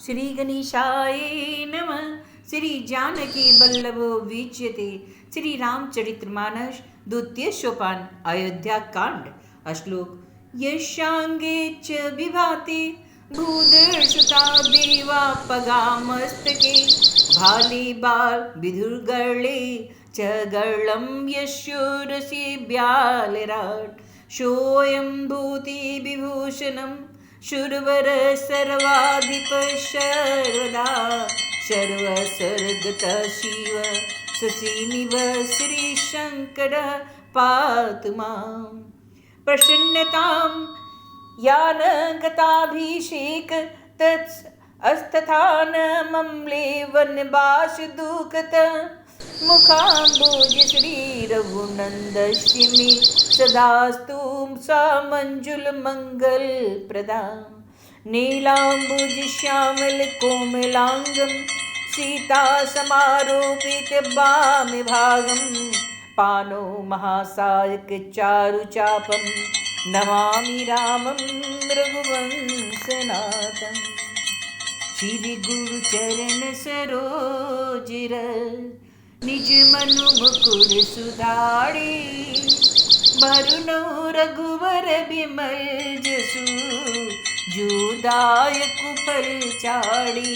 श्री गणेशाय नमः। श्री जानकी वल्लभो विजयते। श्री रामचरितमानस द्वितीय सोपान अयोध्या कांड। श्लोक यशांगे च विभाति भूदर्शुता देवा पगामस्तके भाले बाल विधुर्गर्ले च गर्लं यशोरसि ब्यालराट सोऽयं भूति विभूषणम् शूरवर सर्वाधिप सर्वदा सर्वसर्गत शिव ससीनिव श्री शंकर पातु मां प्रसन्नतां यानगताभिषेक तत्स्थान ममले वनवास दुःखत मुखाम्बुज श्री रघुनंदस्मि सदास्तु सा मंजुल मंगल प्रदा नीलाम्बुज श्यामल कोमलांगम सीता समारोपित वाम भागम पानो महासायक चारु चापम नमामि रामं रघुवंशनाथम श्री गुरु चरण सरोज निज मनु मुकुर सुधारी भरुनो रघुवर बिमल जसु जोदायक फल चाड़ी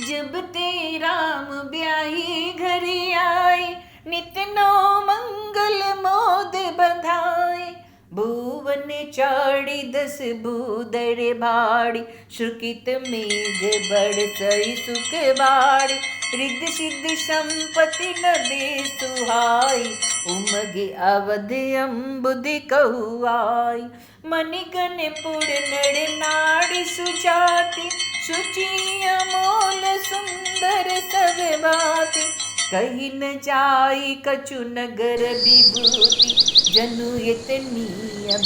जब ते राम ब्याही घर आए नित नो मंगल मोद बधाए भुवन चाड़ी दस भूदर भाड़ी श्रुकित मेघ बरसई सुख बाड़ी रिद्ध सिद्ध संपत्ति न दे सुहाई उमगे अवध अम्बुदि कहुआई मणिगण पुर नर नाड़ी सुजाति सुचि अमोल सुंदर सब बाति कही न जाई कछु नगर विभूति जनु इतनी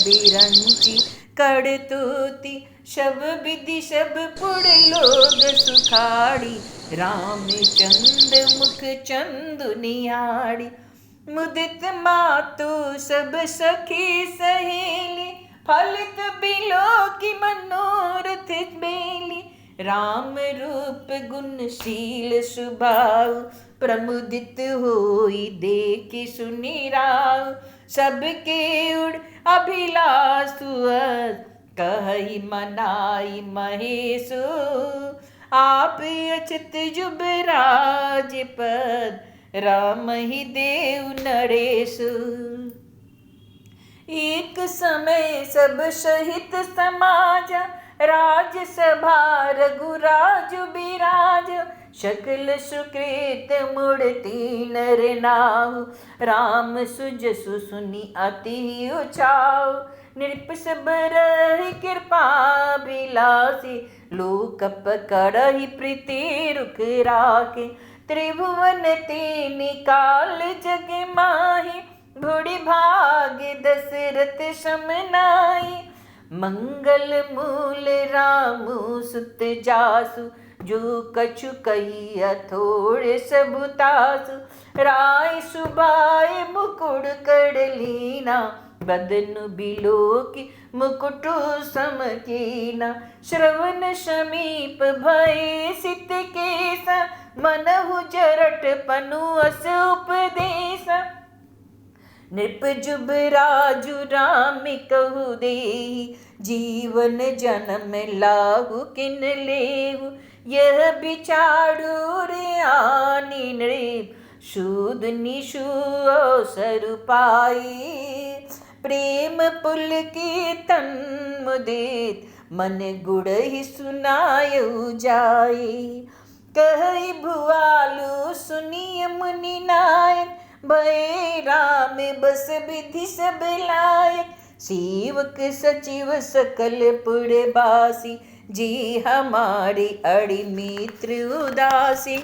बेरंची कड़तोती शब विधि सब पुर लोग सुखाड़ी रामचंद्र मुख चंदु निहाड़ी मुदित मातु सब सखी सहेली फलित बिलो की मनोरथ बेली राम रूप गुणशील स्वभाव प्रमुदित होई देखि सुनि राव सबके उड़ अभिलाषु कहि मनाई महेशु आप अचित जुबराज पद राम ही देव नरेशु एक समय सब सहित समाज राजसभा रघुराज बिराज शकल सुकृत मूर्ति नर नाहु राम सुजसु सुनि अति उचाऊ नृप सब रहि कृपा बिलासी लोक पकड़हि प्रीति रुख राखे त्रिभुवन तीन काल जग माहि भुड़ि भाग दशरथ समनाई मंगल मूल रामु सुत जासु जो कछु कही अथोड़ सबुतासु राय सुबाय मुकुड़ कड़लीना बदन बिलोकी मुकुटु समकीना श्रवण समीप भय सित केसा मनहु जरट पनु अस उपदेश नृप जुबराजु राम कहु देहि जीवन जन्म लागु किन लेहु यह बिचारू रे आनी नृप शूद निशु अवसर पाई प्रेम पुल की तन मुदित मन गुड़ ही सुनायु जाई कहि भुआलु सुनिय मुनि नायक भय राम बस विधि सब लायक सेवक सचिव सकल पुरवासी जी हमारी अड़ि मित्र उदासी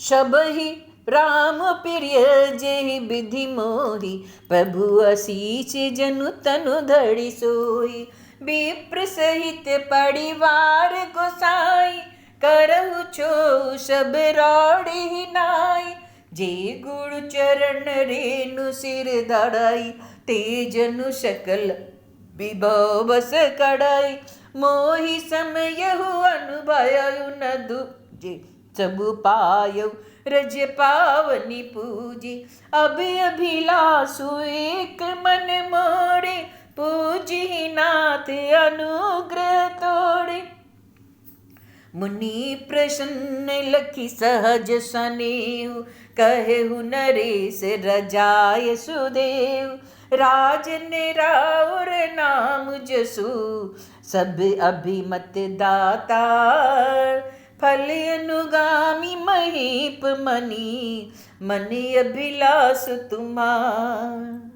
सबहि राम प्रिय जेहि विधि मोहि प्रभु असीच जनु तनु धरि सोई विप्र सहित परिवार गोसाई करहु छो सब रौड़ी नाई जे गुरु चरण रेणु सिर धड़ाई तेजनु सकल विभव बस कड़ाई मोहि समयहु अनुभयउ न दूजे, सबु पायउ रज पावनी पूजी। अभिलाषु एक मन मोड़े, पूजी नाथ अनुग्रह तोड़े। मुनि प्रसन्न लखी सहज सनेहु, कहेहु नरेश रजाय सुदेव। राजन राउर नाम जसु, सब अभिमत दाता। फल अनुगामी महीप मनी, मन अभिलाष तुम्हार।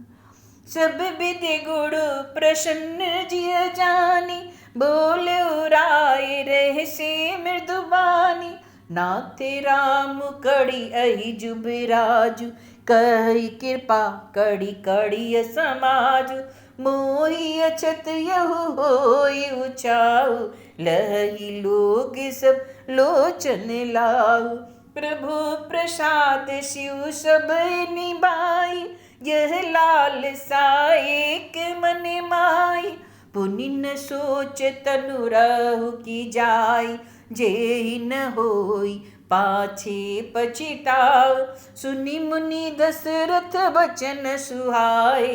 सब विधि गुण प्रसन्न जिय जानी, बोल उराय रहसे मृदुबानी। नाथे राम कड़ी अहि जुबराजु, कही कृपा कड़ी कड़ी समाजु। मोहि अछत यहु होई उचाऊ, लही लोग सब लोचन लाऊ। प्रभु प्रसाद शिव सब निभाई, यह लाल साएक मन माई। पुनि न सोच तनु रहु की जाई, जेहि न होई पाछे पछिताऊ। सुनि मुनि दशरथ बचन सुहाए,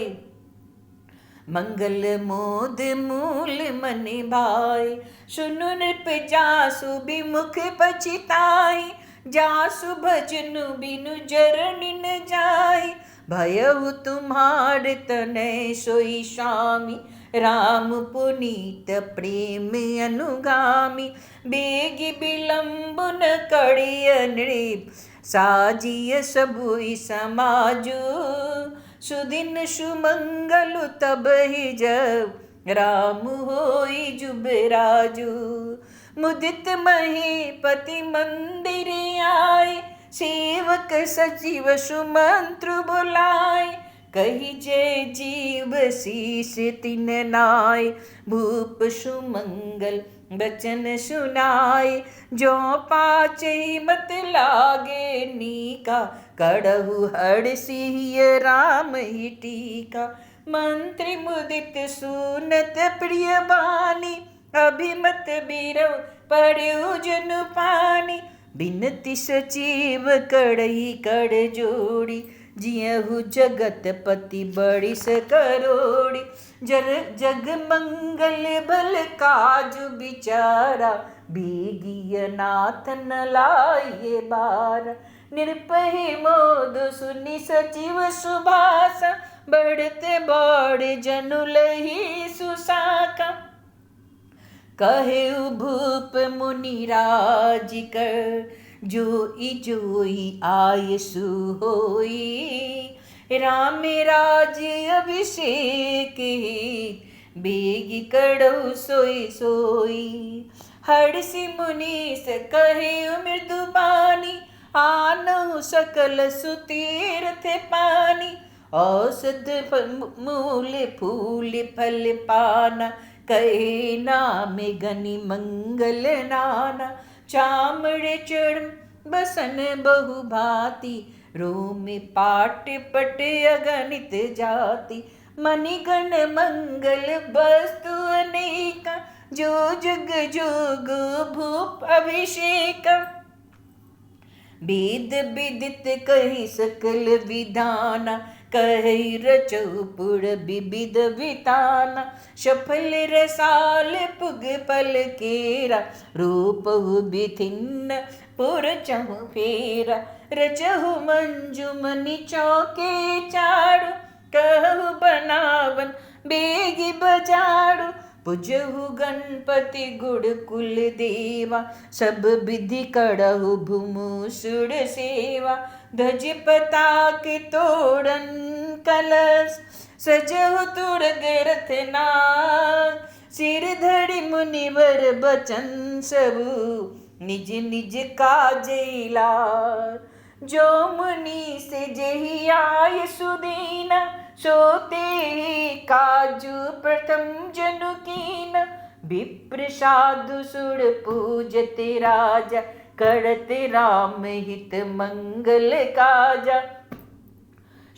मंगल मोद मूल मन भाए। सुनु नृप जासु विमुख पछिताई, जासु भजनु बिनु जरनि न जाई। भयउ तुम्हार तनय सोई स्वामी, राम पुनीत प्रेम अनुगामी। बेगी विलंब न करिय नृप, साजिय सबुई समाजु। सुदिन सुमंगलु तबहि जब, राम होई जुबराजु। मुदित महीपति मंदिर आए, सेवक सचिव सुमंत्र बुलाए। कही जय जीव शीस तिन नाय, भूप सुमंगल बचन सुनाए। जो पाचै मत लागे नीका, कड़हु हर्षिय राम ही टीका। मंत्री मुदित सुनत प्रिय बानी, अभिमत बीरव पड़्यु जनु पानी। बिनती सचिव कड़ही कड़ जोड़ी, जियहु जगत पति बड़ी स करोड़ी। जग मंगल भल काजु बिचारा, बीगिय नाथ न लाए बारा। निरपहि मोद सुनि सचिव सुभाषा, बढ़ते बड़ जनु लही सुसाका। कहेउ भूप मुनि राज कर, जोई आयसु होई। राम राज्य अभिषेक, बेगी कड़ौ सोई सोई। हर्षि मुनीस कहेउ मृदुबानी, आनहु सकल सुतीर्थ पानी। औषध मूल फूल फल पाना, कहे नाम गनि मंगल नाना। चामड़े चढ़ बसन बहु भांति, रोम पाट पट अगणित जाति। मणिगण मंगल वस्तु अनेका, जो जग जोग भूप अभिषेक। वेद विदित कही सकल विधाना, कही रचौ पुर विविध विताना। सफल रसाल पुग पल केरा, रूपहु विभिन्न पुर चहु फेरा। रचहु मंजुमनि चौके चारु, कहु बनावन बेगी बजारु। पुजहु गणपति गुण कुल देवा, सब विधि करहु भूमुसुर सेवा। ध्वज पताक तोरण कलश, सजहु तुरग रथ नाग। सिर धरि मुनिवर बचन सबु, निज निज काजै लाग। जो मुनि से जेहि आय सुदीना, सोते काजु प्रथम जनु कीना। विप्र साधु सुर पूजत राजा, करत राम हित मंगल काजा।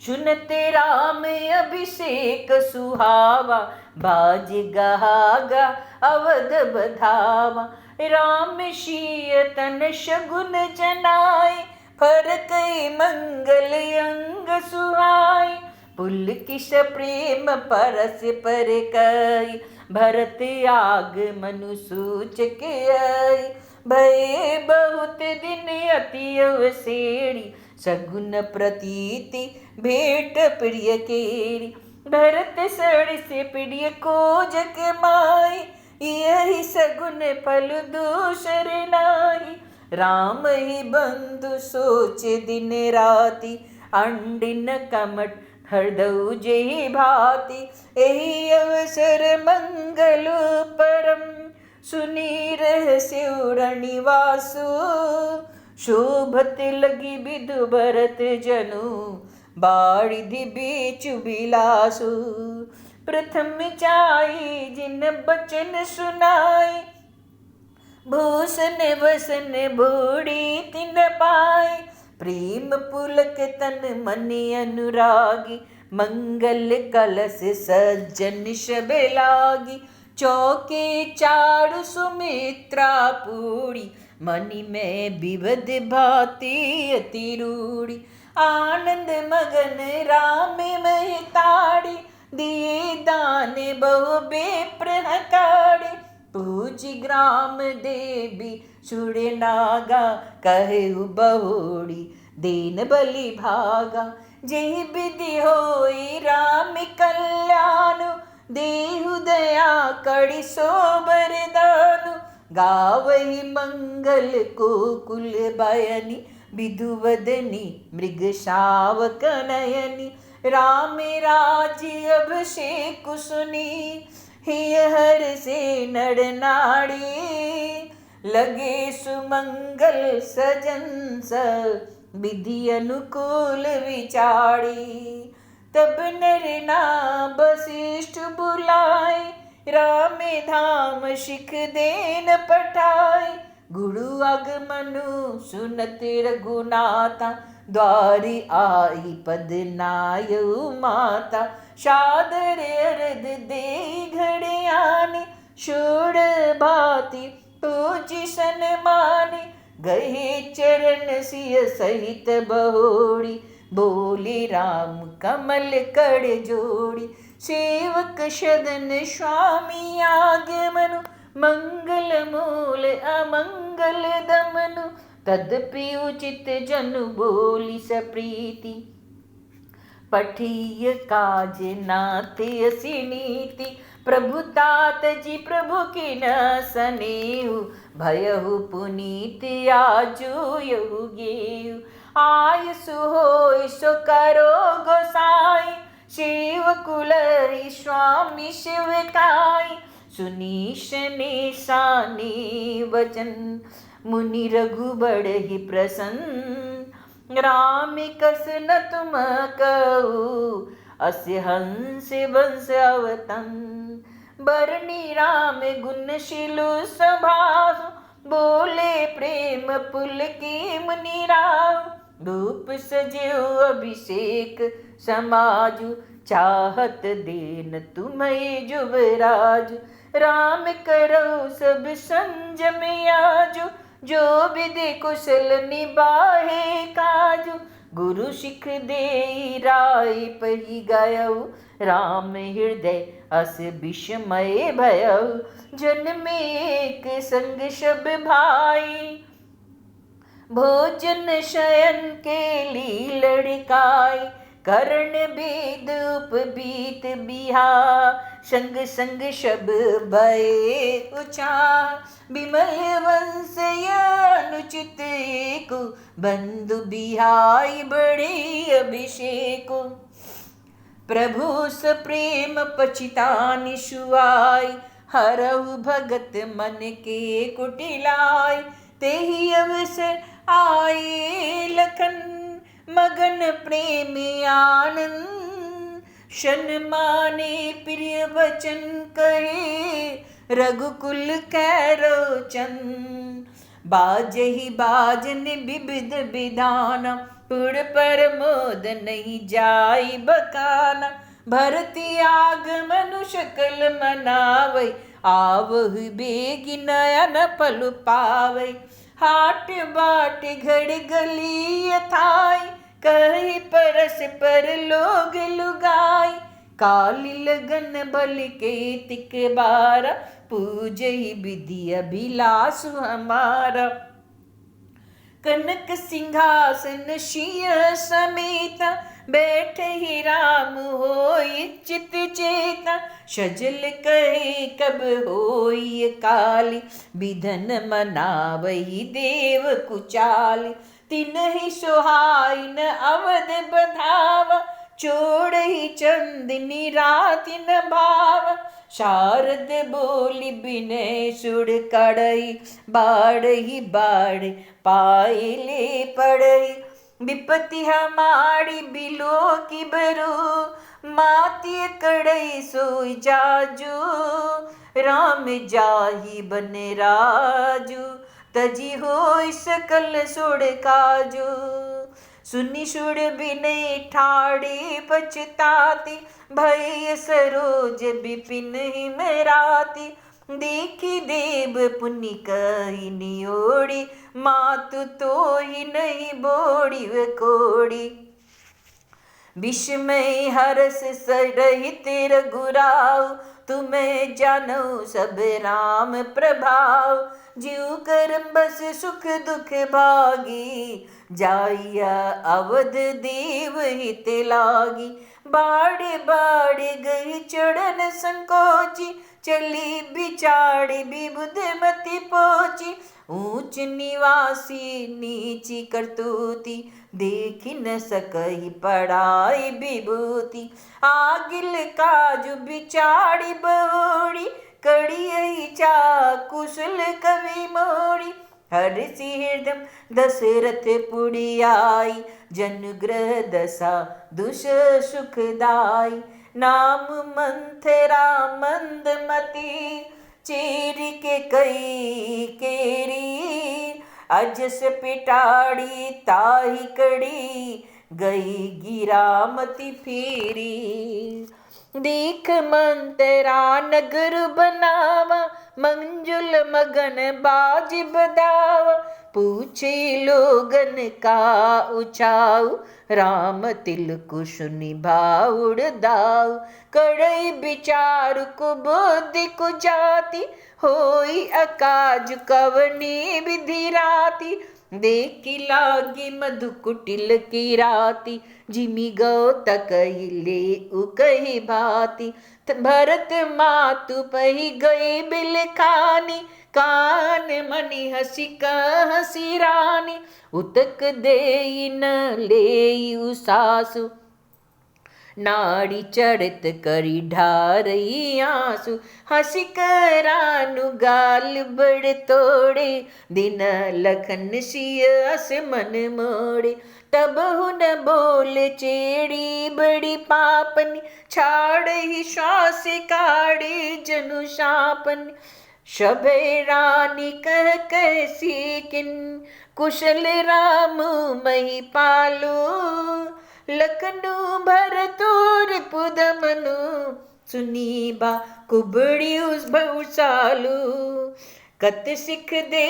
सुनते राम अभिषेक सुहावा, बाज गहागा अवध बधावा। राम शीय तन शगुन जनाए, फरक मंगल अंग सुहाए। पुलकिश प्रेम परस पर कई, भरत आगमनु सूचक आई। भये बहुत दिन अति अवसेरी, सगुन प्रतीति भेंट प्रिय केरी। भरत सड़ से प्रिय खोजक माई, यही सगुन फल दूसर नाई। राम ही बंधु सोचे दिन राति, अंडिन कमट हृदय जही भांति। यही अवसर मंगल परम, सुनी रहस्य निवासु। शोभत लगी विधु भरत जनु, बारिधि बीचु बिलासु। प्रथम चाई जिन बचन सुनाई, भूषण वसन भूड़ी तिन पाए। प्रेम पुलक तन मन अनुरागी, मंगल कलश सज्जन शब लागी। चौके चारु सुमित्रा पूरी, मणि में विविध भांति अति रूढ़ी। आनंद मगन राम मह ताड़ी, दिए दान बहु बेप्र हकाड़ी। पूजी ग्राम देवी सुरे नागा, कहु बहुड़ी दीन बलि भागा। जय विधि होई राम कल्याण, देहु दया कड़ी सो बरदानु। गावहि मंगल को कुल बयनी, विधुवदनी मृग शावक नयनी। राम राज्य अभिषेक सुनी, हिय हर से नर नाड़ी। लगे सुमंगल सजन सब, विधि अनुकूल विचारी। तब नर नाम वशिष्ठ बुलाए, राम धाम शिख देन पठाए। गुरु आगमनु सुनत रघुनाथा, द्वारि आई पद नायु माता। सादर अरद दे घड़े आने, शोड़ भांति पूजी सन्माने। गहे चरण सिय सहित बहोड़ी, बोली राम कमल कड़ जोड़ी। सेवक सदन स्वामी आगमनु, मंगल मूल अमंगल दमनु। तदपि उचित जनु बोली सप्रीति, पठिय काज नाते असि नीति। प्रभु तात जी प्रभु की न सनेहु, भयहु पुनीत आजु यहु गेहु। आयसु होय सो करो गोसाई, शिव कुल स्वामी शिव काई। सुनी शनि सानी वचन, मुनि रघुबर ही प्रसन्न। राम कस न तुम कहु, अस हंस वंश अवतन। बरनी राम गुणशीलु स्वभाव, बोले प्रेम पुल की मुनि राव। धूप सजो अभिषेक समाजु, चाहत देन तुम्हें जुबराजु। राम करो सब संजम आजु, जो विधि कुशल निबाहे काजु। गुरु सिख दे राय पही गयउ, राम हृदय अस विस्मय भयउ। जन में एक संग सब भाई, भोजन शयन के ली लड़काई। कर्ण वेद उपबीत बिहा, संग संग शब भये उचा। विमल वंश अनुचित को, बंधु बिहाई बड़े अभिषेक। प्रभु स प्रेम पचितानि सुआई, हरहु भगत मन के कुटिलाई। तेहि अवसर आए लखन, मगन प्रेम आनंद। शन माने प्रिय वचन कहे, रघुकुल कैरोचन। बाजहि बाजन विविध विधान, पुर पर मोद नहीं जाई बखाना। भरती आगमनु सकल मनावै, आवहि बेगी नयन पलु पावै। हाट बाट घड़ गली अथाई, कही परस पर लोग लुगाई। काली लगन बल के तिक बारा, पूजहि विधि अभिलाष हमारा। कनक सिंहासन शिय समेता, बैठे ही राम होई चित चेता। सजल कहे कब होई काली, विधन मनावही देव कुचाली। तिनहि सोहाइन अवध बधावा, चोड़हि चंदनी राति न भाव। शारद बोली बिनय सुर कड़ई, बाढ़ही बाढ़ पायले पड़ई। विपत्ति हमारी बिलो की बरू, माती कड़ई सोई जाजू। राम जाही बन राजू, तजी होई सकल सुड़ काजू। सुनि सुड़ बिनय ठाड़ी पछताती, भय सरोज विपिन हिमराती। देखी देव पुनि कही नियोड़ी, मातु तो ही नहीं बोड़ी व कोड़ी। विस्मय हरस सरहित रघुराव, तुम्हें जानो सब राम प्रभाव। जीव कर्म बस सुख दुख भागी, जाइया अवध देव हित लागी। बाड़े बाड़े गई चढ़न संकोची, चली बिचाड़ी विबुध मति पोची। ऊंच निवासी नीची करतूती, देखी न सकही पढ़ाई विभूति। आगिल काजु बिचाड़ी बहोड़ी, कड़ी चा कुशल कवि मोड़ी। हरषि हृदय दशरथ पुड़ियाई, जनुग्रह दशा दुष सुखदाई। नाम मंथरा मंदमती, चेरी के कई केरी। अजस पिटाड़ी ताही कड़ी, गई गिरामती फेरी। देख मंतरा नगर बनावा, मंजुल मगन बाज बदावा। पूछे लोगन का उचाऊ, राम तिल कुशुनि भाउड़ दाऊ। कड़ई विचार को बुद्धि को जाति, होई अकाज कवनी विधि राति। देखी लागी मधु कुटिल की राती, जिमि गौ तकही ले उकही भांति। भरत मातु पही गई बिल खानी, कान मनि हसी हसी रानी। उतक देई न लेई उसासु, नाड़ी चढ़त करी ढारई आंसू। हसी करानु गाल बड़ तोड़े, दिन लखन सिय अस मन मोड़े। तब हुन बोल चेड़ी बड़ी पापनी, छाड़ ही श्वास काढ़ी जनु शापनी। शबे रानी कह कैसी किन, कुशल राम मही पालो। लखनू भर तोर पुदमनु, सुनीबा कुबड़ी उस भौसालू। कत सिख दे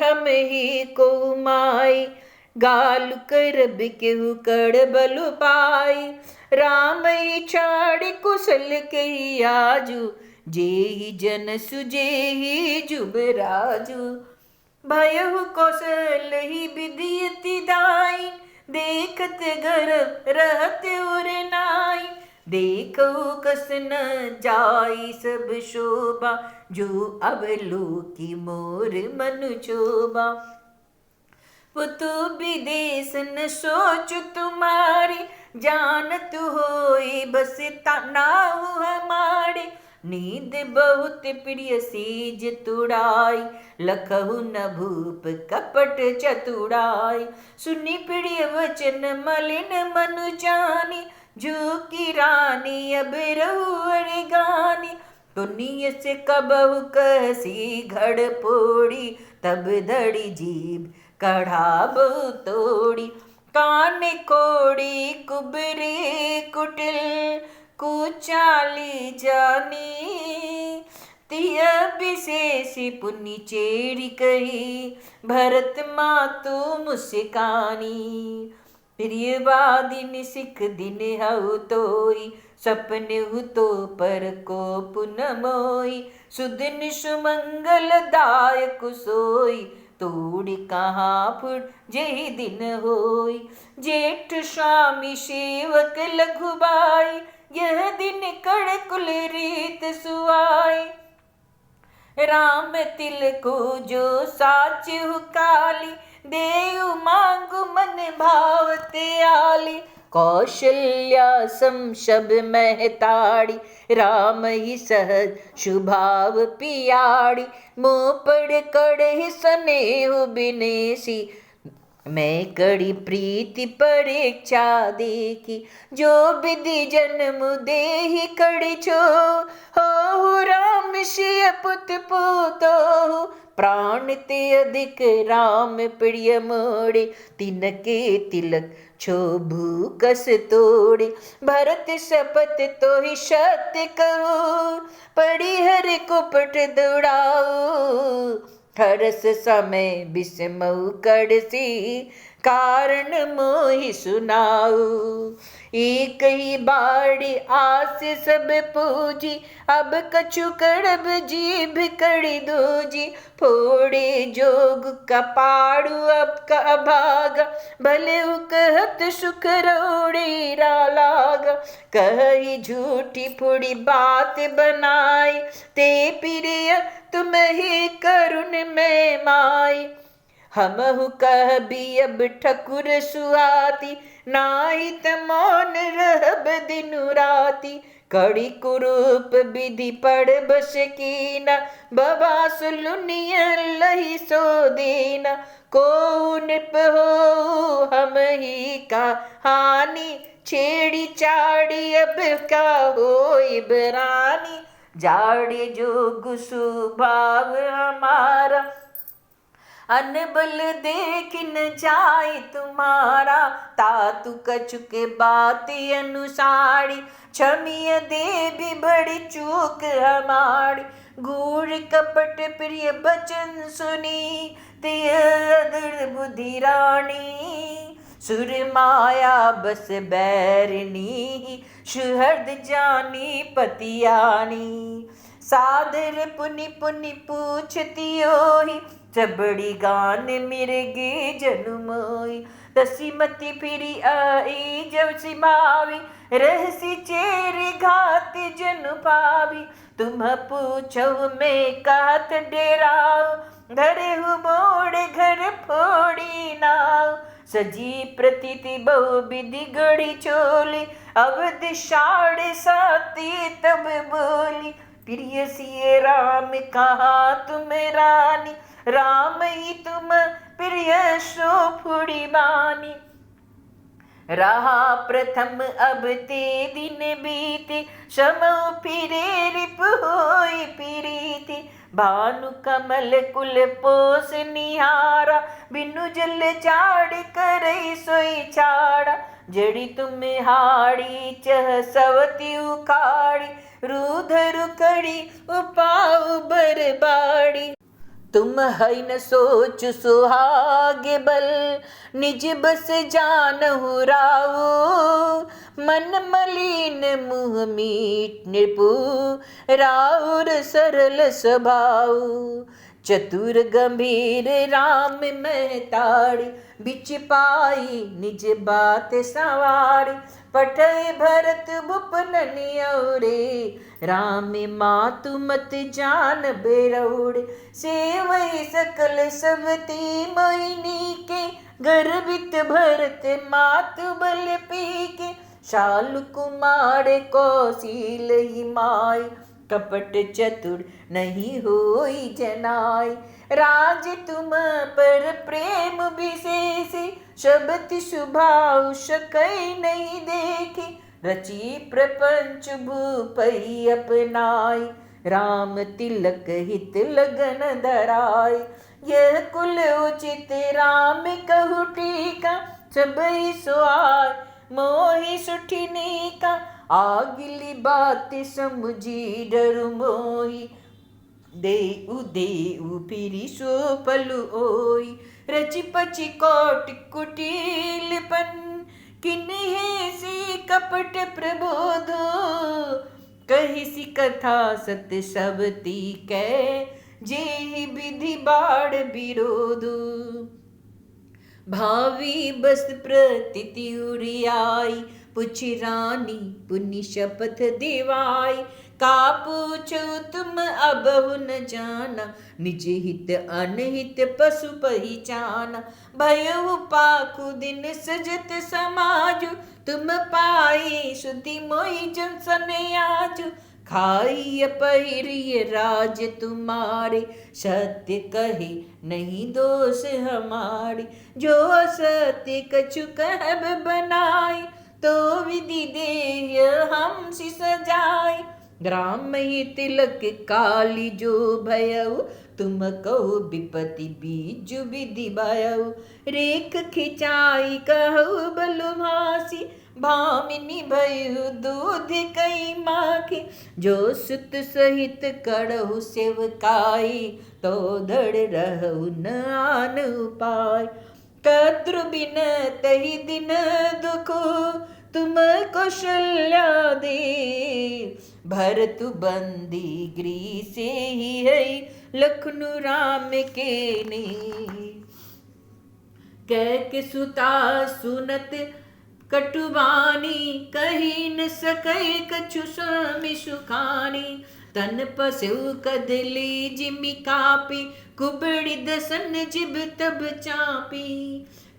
हम ही को माई, गाल कर बिकेहु कर बलु पाई। राम छाड़ी कुशल के आजू, जेहि जन सुजेहि जुबराजू। भयहु कौशल ही विदियति दाई, देखत घर रहत उर नाई। देखो कस न जाई सब शोभा, जो अब लोकी मोर मनु चोबा। पुतु विदेश न सोच तुम्हारी, जानत होई बस नाउ हमारे। नींद बहुत प्रिय सीज तुड़ाई, लखहु न भूप कपट चतुड़ाई। सुनी प्रिय वचन मलिन मनु जानी, जो की रानी अब रहुअर गानी। तुनिय से कबहु कहसी घड़ पोड़ी, तब धड़ी जीभ कढ़ाबो तोड़ी। कान कोड़ी कुबरी कुटिल, कुचाली जानी। तिय विशेषी पुनि चेरी कही, भरत मातु मुस्कानी। प्रियवादिनी सिख दिन हऊ तोई, सपने हु तो पर को पुन मोई। सुदिन सुमंगल दायक सोई, तोड़ कहाँ फुट जेहि दिन होई। जेठ स्वामी सेवक लघुबाई, यह दिन कड़ कुल रीत सुआई। राम तिलकु जो साचु काली, देव मांगु मन भावते आली। कौशल्या सम शब महताड़ी, राम ही सहज शुभाव पियाड़ी। मोह पड़ कड़हि स्नेहु बिनेसी, मैं कड़ी प्रीति परीक्षा देखी। जो विधि जन्म देहि कड़ी छो, हो राम सिय पुत पूतो। प्राण ते अधिक राम प्रिय मोड़े, तिनके तिलक क्षोभु कस तोड़े। भरत शपथ तो ही सत्य कहूँ, पड़ी हर कुपट दौड़ाऊ। हरस समय बिस्मऊ कड़सी, कारण मोहि सुनाऊ। एक ही बाड़ी आस सब पूजी, अब कछु कड़ब जीभ कड़ी दूजी। फोड़े जोग कपाड़ू अब का अभागा, भले कहत सुख रोड़ी लागा। कही झूठी फुड़ी बात बनाई, ते प्रिय तुम ही करुण में माई। हमहु कह भी अब ठकुर सुहाती, नाई त मौन रहब दिनु राती। कड़ी कुरूप विधि पड़ बस कीना, बबा सुलुनिय लही सो दीना। को निप हो हम ही का हानि, छेड़ी चाड़ी अब का होई बरानी। जाड़े जोग सुभाव हमारा, अनबल देख न जाए तुम्हारा। तातु कछु के बात अनुसारी, क्षमिय दे भी बड़ी चूक हमारी। गूढ़ कपट प्रिय बचन सुनी, तिय अधर बुद्धि रानी। सुर माया बस बैरनी, सुहृद जानी पतियानी। सादर पुनि पुनि पूछती ओही, चबड़ी गान मिर्गी जनुमोई। दसी मती फिरी आई जब सिमावी, रहसी चेरी घात जनु पावी। तुम पूछो मैं कात डेराओ, धरे हु मोड़ घर फोड़ी नाव। सजी प्रतीति बहु विधि गढ़ी चोली, अवध साढ़े साती तब बोली। प्रिय सिय राम कहा तुम रानी, राम ही तुम प्रिय सो फुड़ी बानी। रहा प्रथम अब ते दिन बीते, समु फिरे रिप होई प्रीति। भानु कमल कुल पोस निहारा, बिनु जल चाड़ करई सोई छाड़ा। जड़ी तुम हाड़ी चह सवती उखाड़ी, रूधरु कड़ी उपाऊ बरबाड़ी। तुम है न सोच सुहागे बल, निज बस जानहु राऊ। मन मलिन मुँह मीठ निपु, राउर सरल स्वभाव। चतुर गंभीर राम महताड़ी, बिच पाई निज बात सवारी। पठय भरत भुपन नियौरे, राम मातु मत जान बेरौड़े। सेवै सकल सवती मोहिनी के, गर्वित भरत मातु बल पीके। शालु कुमार कौशील ही माई, कपट चतुर नहीं होई जनाई। राज तुम पर प्रेम विशेषी, शबति सुभाव सकई नहीं देखी। रची प्रपंच भूपई अपनाई, राम तिलक हित लगन धराय। यह कुल उचित राम कहु टीका, सबई सुआय मोहि सुठिनी का। आगिली बात समुझी डरु मोहि, देउ देउ फिरी सो पलु ओई। रचि पचि कोटि कुटिलपन, किन्हीं सी कपट प्रबोधो। कही सी कथा सत्य सबती कै, जेहि विधि बाढ़ विरोधो। भावी बस प्रतीति उरियाई, पुछि रानी पुनि शपथ दिवाई। का पूछो तुम अबहु न जाना, निज हित अनहित पशु पहिचाना। भयउ पाखु दिन सजत समाजु, तुम पाई सुधि मोहि जन सनयाजु। खाई पहिरिय राज तुम्हारे, सत्य कहे नहीं दोष हमारे। जो असत्य कछु कहब बनाई, तो विधि देय हम सि सजाई। ग्राम ही तिलक काली जो भयउ, तुम कहो विपति बीजु विधि भयउ। रेख खिंचाई कहु बलु भासी, भामिनी भयउ दूध कई माखी। जो सुत सहित करहु सेवकाई, तो धड़ रहु न आन उपाय। कद्रु बिन तहि दिन दुखो, तुम कौशल्या दे। भरतु बंदी गृह से ही है, लखनु राम के ने। कह सुता सुनत कटुवानी, कही न सकै कछु स्वामी सुखानी। तन पसु कदली जिमि कापी, कुबड़ी दसन जिब तब चापी।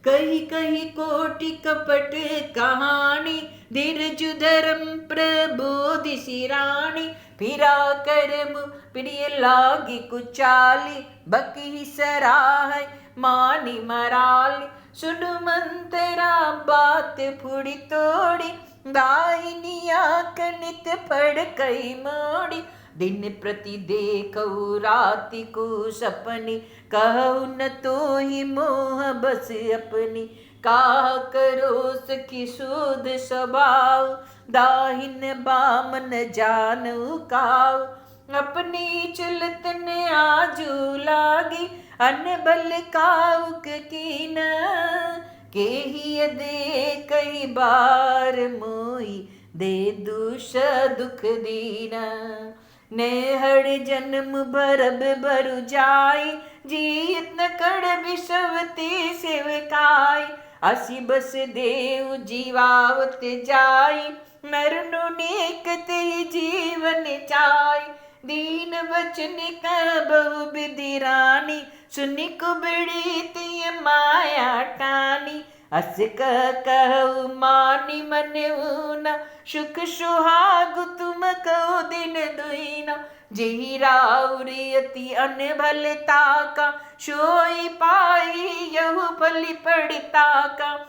कही कही कोटि कपट कहानी, धीरजु धर्म प्रबोधिसी रानी। फिरा करम प्रिय लागी कुचाली, बकी सराय मानी मराली। सुन मंतरा बात फुड़ी तोड़ी, दाहिनी आँख नित फड़ कई मोड़ी। दिन प्रति देखऊ राति को सपनी, कहु न तो ही मोह बस अपनी। काह करो सखी शोध स्वभाव, दाहिन बाम न जानू काव। अपनी चलत न आजू लागी, अन बल काउक कीन। केहि दे कई बार मोई, दे दूष दुख दीना। नेहड़ जन्म भरब बरु जाई, जीत न कड़ विषवती सेवकाई। असी बस देव जीवावत जाई, मरनु नेक ते जीवन चाई। दीन वचन कहबहु विधि रानी, सुनि कुबड़ी तिय माया टानी। अस कहु मानी मन ऊना, सुख सुहागु तुम कहो दिन दुईना। जेहि राउरी अति अनभलता का, सोई पाई यहु फलि पड़ता का।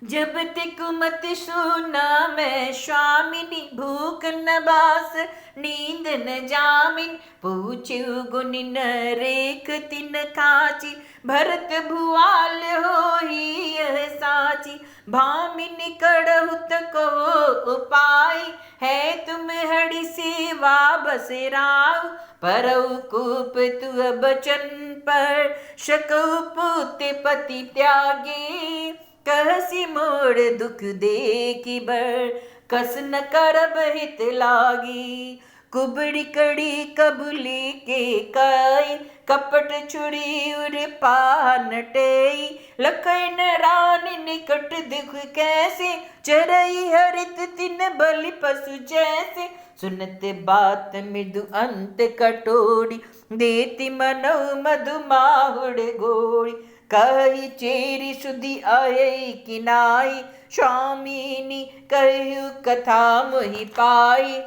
जब तिक मत सुना मैं स्वामिनी, भूख न बास नींद न जामिन। पूछ्यु गुनि न रेख तिन काची, भरत भुआल होई यह साची। भामिनी कड़हु को उपाय, है तुम हरि सेवा बस राव। परउ कूप तु बचन पर, शकु पुत पति त्यागे। कहसी मोड़ दुख देखी बर, कस न करब हित लागी। कुबड़ी कड़ी कबूली के काई, कपट छुड़ी उर पान टेई। लखन रानी निकट दिख कैसे, चरई हरित तिन बलि पशु जैसे। सुनत बात मृदु अंत कटोरी, देती मनौ मधु माहुड़ गोरी। कही चेरी सुधि आये किनाई, स्वामिनी कहु कथा मोहि पाई।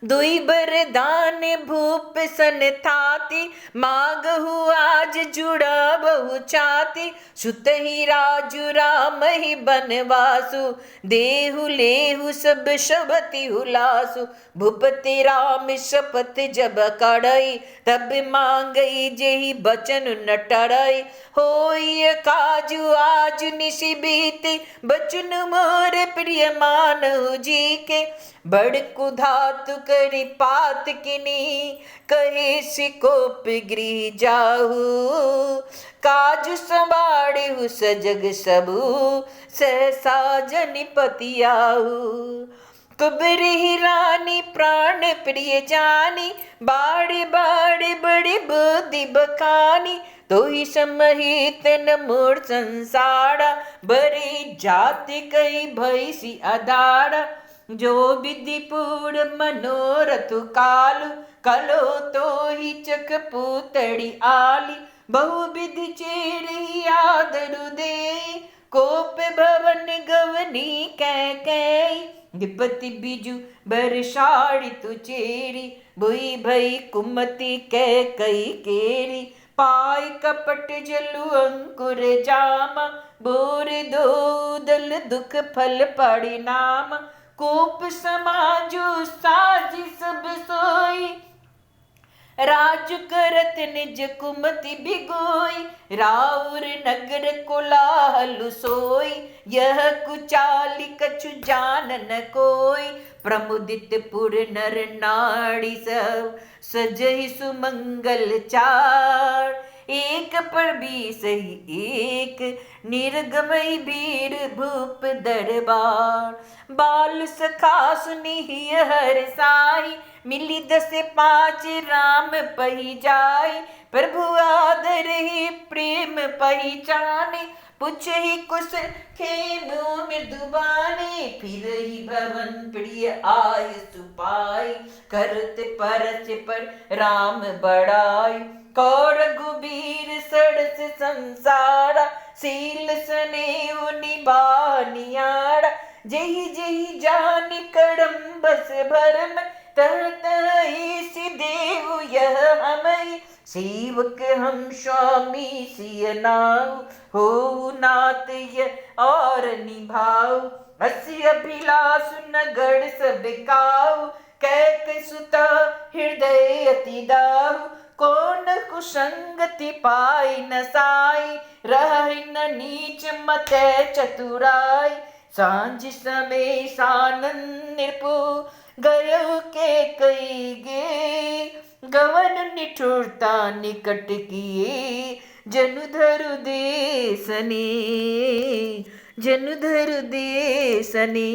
दुई बरदान भूप सन थाती, मांगहु आज जुड़ा बहु चाती। सुत ही राजु राम ही बनवासु, देहु लेहु सब शबति हुलासु। भूपति राम शपथ जब कड़ई, तब मांगई जेहि बचन न टरई। होय काजु आज निशि बीती, बचन मोर प्रिय मानहु जी के। बड़कु धातु करि पात किनी, कहे सिकोप गृह जाहु। काजु संबाड़हु सजग सबु, सहसा जनिपति आहु। कुबरी रानी प्राण प्रिय जानी, बाड़े बाड़े बड़ी बुद्धि बखानी। तो ही समहित न मोर संसारा, बड़ी जाति कई भैसी अधारा। जो विधि पूर्ण मनोरथ कालु, कलो तो ही चक पूतड़ी आली। बहु विधि चेरी आदरु दे, कोप भवन गवनी कै। विपति बिजु बरसाड़ी तु चेरी, बुई भई कुमति कै कई केरी। पाई कपट जलु अंकुर जामा, बोर दोदल दुख फल परिणाम। कोप समाजु साजी सब सोई, राज करत निज कुमति बिगोई। राउर नगर कोलाहल सोई, यह कुचाली कछु जान न कोई। प्रमुदित पुर नर नारी सब, सजहि सुमंगल चार। एक पर भी सही एक, निर्गमई वीर भूप दरबार। बाल सखा सुनी हर साई, मिली 10 5 राम पही जाई। प्रभु आदर ही प्रेम पहचाने, पुछ ही कुश खेम मृदुबाने। फिर ही भवन प्रिय आय सुपाई, करत परस पर राम बड़ाई। कौर गुबीर सड़स संसारा, सील स्नेह निभानियारा। जही जही जान कड़म बस भरम, तह तह देव यह हमई। सेवक हम स्वामी सिय नाउ, हो नात यह और निभाऊ। अस्य अभिलाष नगढ़ सब काऊ, कैक सुता हृदय अति दाऊ। कौन कुसंगति पाई न साई, रहि न नीच मत चतुराई। सांझ समय सानन निरपु, गयो के कई गे। गवन निठुरता निकट किए, जनुधरु देसने, जनुधरु देसने।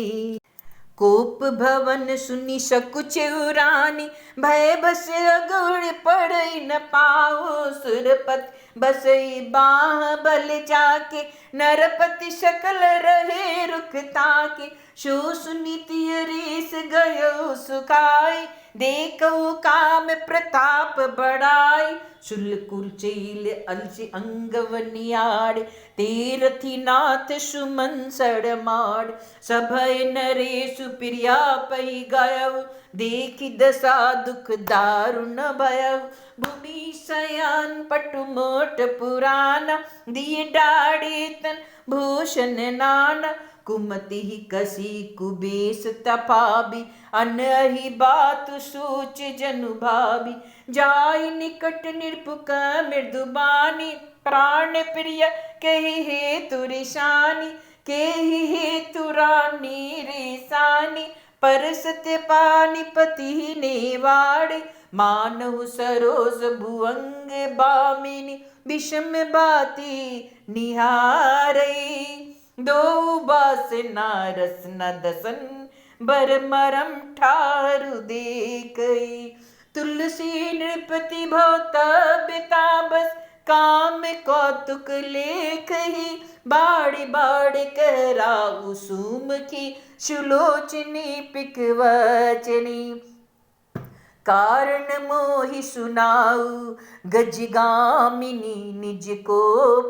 कोप भवन सुनि सकुच रानी, भय बस अगुड़ पड़ई न पाओ। सुरपत बसई बाह बल जाके, नरपति सकल रहे रुख ताके। सो सुनि तिय रीस गयो सुखाई, देखो काम प्रताप बढ़ाई। शुल्कुल चैल अलसी अंगवनियाड़, तीरथी नाथ सुमन सड़माड़। सभय नरेशु प्रिया पही गयऊ, देखी दशा दुख दारुण भयऊ। भूमि शयान पटु मोट पुराना, दिए डाड़ी तन भूषण नाना। कुमति ही कसी कुबेस तपाबी, अनहि बात सोच जनु भाबी। जाय निकट निरपुक मृदुबानी, प्राण प्रिय कही हेतु रिशानी। केहि हेतु रानी रेसानी, परसत पानिपति नेवाड़ी। मानहु सरोज भुवंग बामिनी, विषम बाती निहारई। दो बास नारस न दसन, बर मरम ठारु देखई। तुलसी नृपति भवता बिताबस, काम कौतुक लेखही। बाड़ी बाड़ी कहराउ सुमुखी, सुलोचनी पिक वचनी। कारण मोहि सुनाऊ गजगामिनी निज को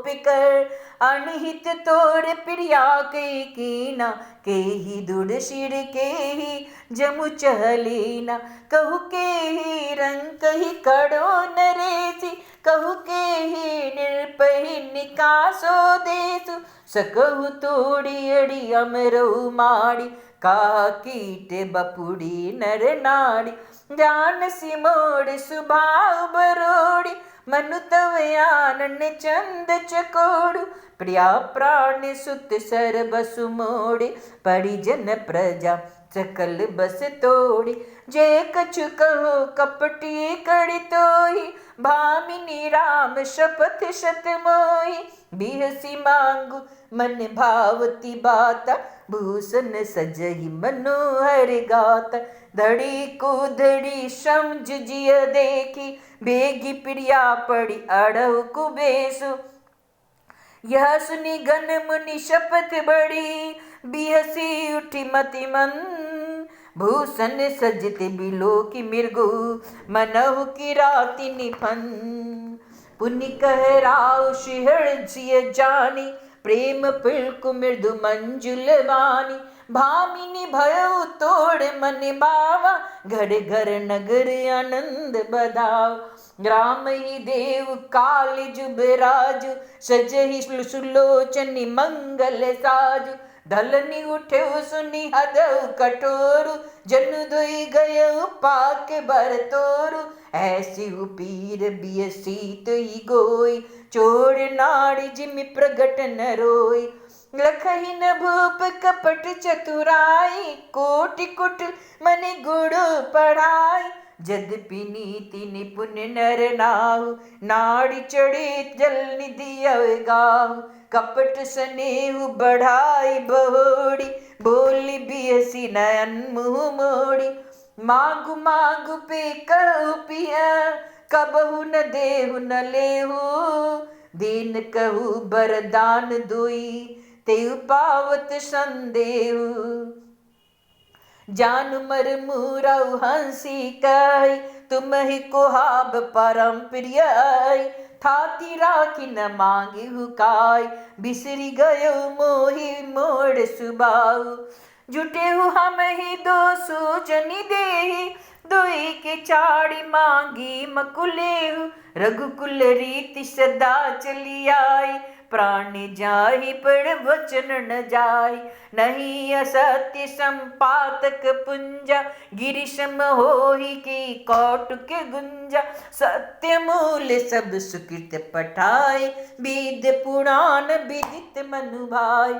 पिकर अनहित तोड़ प्रिया के कीना के ही दुड़ सिर के ही जमु चहलीना कहु के ही रंग कही कड़ो नरेसी कहु के ही निर्पहि निकासो देसु सकहु तोड़ी अड़ी अमरऊ माड़ी का कीट बपुड़ी नर नाड़ी जान सिमोड़ सुभाव बरोड़ी मनु तव आनन चंद चकोड़ू प्रिया प्राण सुत सर बसु मोड़े परिजन प्रजा सकल बस तोड़ी जे कछु कहो कपटी कड़ी तोही भामिनी राम शपथ शत मोही बिहसी मांगू मन भावती बाता भूषण सजहि मनोहर गाता धड़ी कुधड़ी समझ जिय देखी बेगी प्रिया पड़ी अड़हु कुबेसु यह सुनी गन मुनि शपथ बड़ी बिहसी उठी मति मन भूषण सजते बिलो की मृगु मनहु की राति निफन पुनि कह राव शिहर जिय जानी प्रेम पिल्कु मृदु मंजुल वानी भामिनी भयउ तोड़ मन बावा घर घर नगर आनंद बधाव राम ही देव काल जुबराजु सजहि सुलोचनी मंगल साजु धलनी उठे सुनी हदउ कठोरु जन दुई गयउ पाक बर तोरु ऐसी पीर बियसीत ही गोई चोर नाड़ी जिमि प्रगट न रोई लखही न भूप कपट चतुराई कोटि कुट मनि गुड़ पढ़ाई जद्यपि नीति निपुण नर नाहु नाड़ी चढ़ी जल निधि अवगाहु कपट स्नेहु बढ़ाई बहोड़ी बोली बियसी नयन मुँह मोड़ी मांगु मांगु पे कहु पिया कबहु न देहु न लेहु दीन कहु बरदान दुई तेउ पावत संदेहु जान मर मुरऊ हंसी कही तुम ही कुहाब परम प्रिय थाती राखी न मांगी हुकाई बिसरी गयो मोहि मोड़ सुबाऊ जुटे हु हम ही दो सूजनी देही दुई के चाड़ी मांगी मकुलेहु रघुकुल रीति सदा चली आई प्राण जाहि पर वचन न जाय नहीं असत्य संपातक पुंजा गिरिशम होहि की कौटुक गुंजा सत्य मूल सब सुकृत पठाए वेद पुराण विदित मनु भाई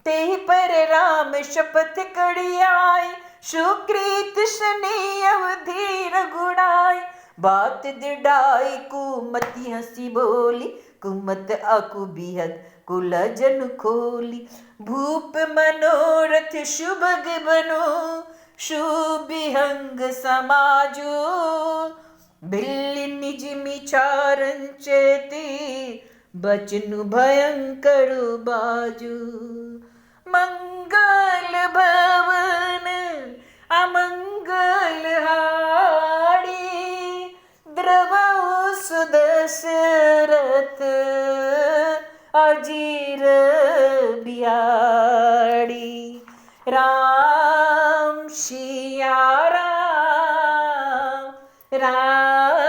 ते पर राम शपथ कड़ी आई सुकृत शनि अवधीर गुणाई बात दिड़ाई कुमति हंसी बोली कुमत अकु बिहग कुल जन खोली भूप मनोरथ शुभग बनो शुभिहंग समाजो बिल्ली निज मिचारन चेती बचनु भयंकर बाजू मंगल भवन अमंगल हारी द्रवौ सुदशरथ अजीर बिहारी राम सिया राम राम